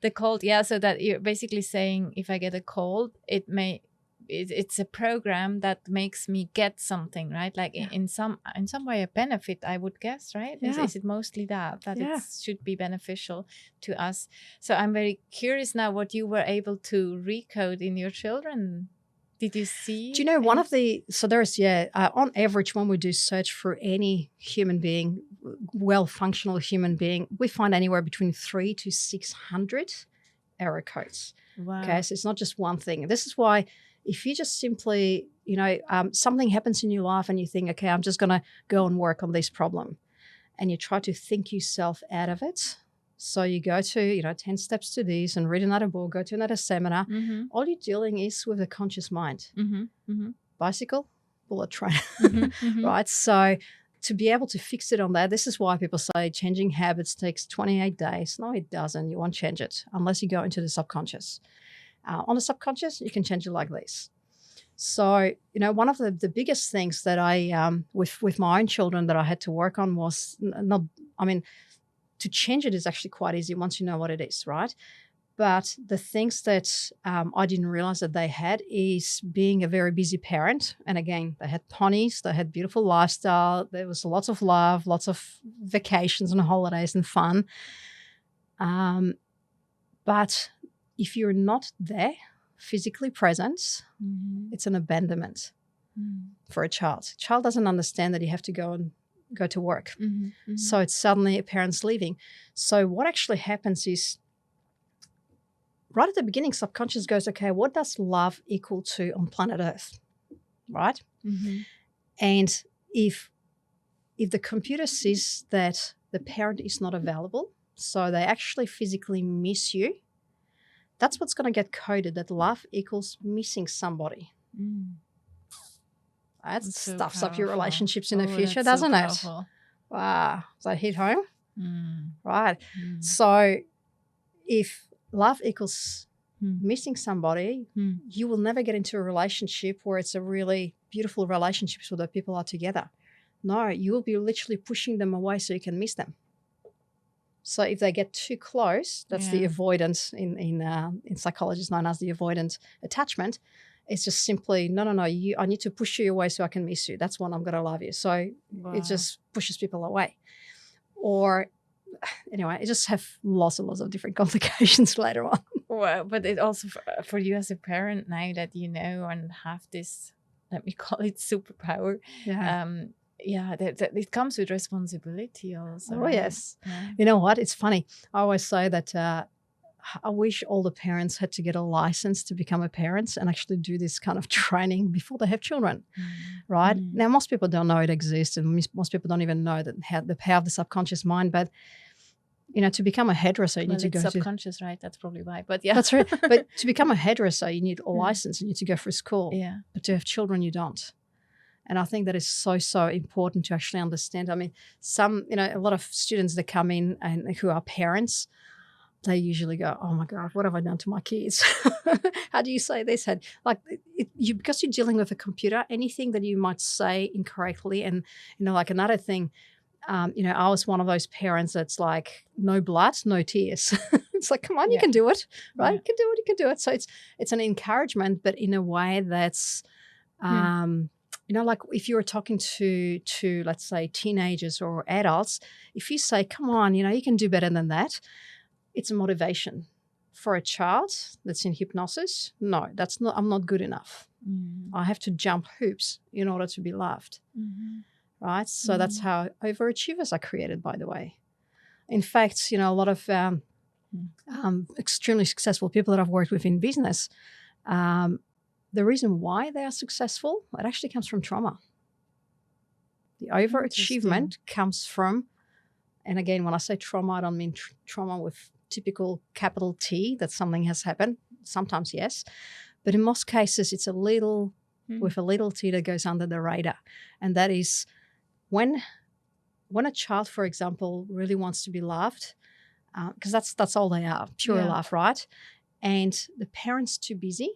The cold, so that you're basically saying if I get a cold, it's a program that makes me get something, right? Like in some way a benefit, I would guess, right? Is it mostly that it should be beneficial to us? So I'm very curious now what you were able to recode in your children. Did you see? Do you know one of the, so there's, on average, when we do search for any human being, well-functional human being, we find anywhere between 300 to 600 error codes. Wow. Okay, so it's not just one thing. This is why if you just simply, something happens in your life and you think, okay, I'm just going to go and work on this problem, and you try to think yourself out of it. So you go to, 10 steps to this and read another book, go to another seminar. Mm-hmm. All you're dealing is with a conscious mind. Mm-hmm. Mm-hmm. Bicycle, bullet train, mm-hmm. right? So to be able to fix it on that, this is why people say changing habits takes 28 days. No, it doesn't. You won't change it unless you go into the subconscious. On the subconscious, you can change it like this. So, one of the biggest things that I, with my own children that I had to work on was to change it is actually quite easy once you know what it is, right? But the things that I didn't realize that they had is being a very busy parent. And again, they had ponies, they had beautiful lifestyle. There was lots of love, lots of vacations and holidays and fun. But if you're not there, physically present, it's an abandonment for a child. A child doesn't understand that you have to go to work. So it's suddenly a parent's leaving. So what actually happens is right at the beginning, subconscious goes, okay, what does love equal to on planet Earth, right? And if the computer sees that the parent is not available, so they actually physically miss you, that's what's going to get coded, that love equals missing somebody. That stuffs up your relationships in the future, doesn't it? Wow. Does that hit home? Right. So if love equals missing somebody, you will never get into a relationship where it's a really beautiful relationship so that people are together. No, you will be literally pushing them away so you can miss them. So if they get too close, that's the avoidance in psychology is known as the avoidant attachment. It's just simply, no, I need to push you away so I can miss you. That's when I'm going to love you. So it just pushes people away. Or anyway, it just have lots and lots of different complications later on. Well, but it also for you as a parent now that you know and have this, let me call it superpower. That it comes with responsibility also. Oh, right? yes. Yeah. You know what? It's funny. I always say that I wish all the parents had to get a license to become a parent and actually do this kind of training before they have children, right? Now, most people don't know it exists, and most people don't even know that the power of the subconscious mind. But, to become a hairdresser, you need to go subconscious, right? That's probably why. But yeah. That's right. But to become a hairdresser, you need a license. You need to go through school. Yeah. But to have children, you don't. And I think that is so important to actually understand. I mean, a lot of students that come in and who are parents, they usually go, oh my God, what have I done to my kids? How do you say this? Because you're dealing with a computer, anything that you might say incorrectly. And, like another thing, I was one of those parents that's like, no blood, no tears. It's like, come on, you can do it, right? You can do it. So it's an encouragement, but in a way that's, like if you were talking to let's say teenagers or adults, if you say, come on, you can do better than that, it's a motivation. For a child that's in hypnosis, no, I'm not good enough. I have to jump hoops in order to be loved, right? So that's how overachievers are created, by the way. In fact, a lot of extremely successful people that I've worked with in business, the reason why they are successful, it actually comes from trauma. The overachievement comes from, and again, when I say trauma, I don't mean trauma with typical capital T, that something has happened. Sometimes, yes. But in most cases, it's a little, with a little t that goes under the radar. And that is when a child, for example, really wants to be loved, because that's all they are, pure love, right? And the parent's too busy.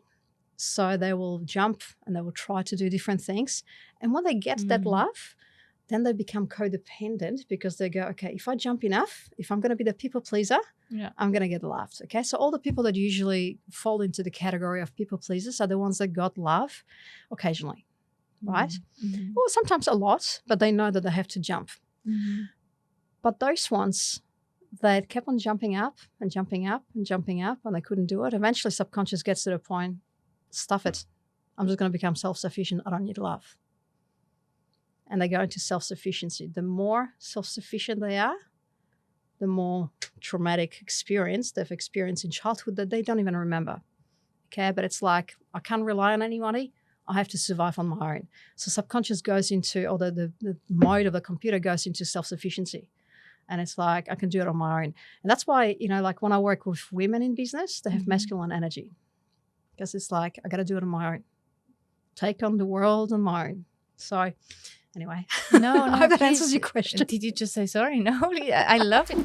So they will jump and they will try to do different things. And when they get that love, then they become codependent because they go, okay, if I jump enough, if I'm going to be the people pleaser, I'm going to get loved. Okay. So all the people that usually fall into the category of people pleasers are the ones that got love occasionally, right? Mm-hmm. Or sometimes a lot, but they know that they have to jump. Mm-hmm. But those ones that kept on jumping up and jumping up and jumping up and they couldn't do it, eventually subconscious gets to the point, stuff it. I'm just going to become self-sufficient. I don't need love. And they go into self-sufficiency. The more self-sufficient they are, the more traumatic experience they've experienced in childhood that they don't even remember. Okay, but it's like, I can't rely on anybody. I have to survive on my own. So subconscious goes into, or the mode of the computer goes into self-sufficiency. And it's like, I can do it on my own. And that's why, like when I work with women in business, they have masculine energy. Because it's like, I got to do it on my own. Take on the world on my own. So anyway, no, I hope that answers your question. Did you just say sorry? No, I love it.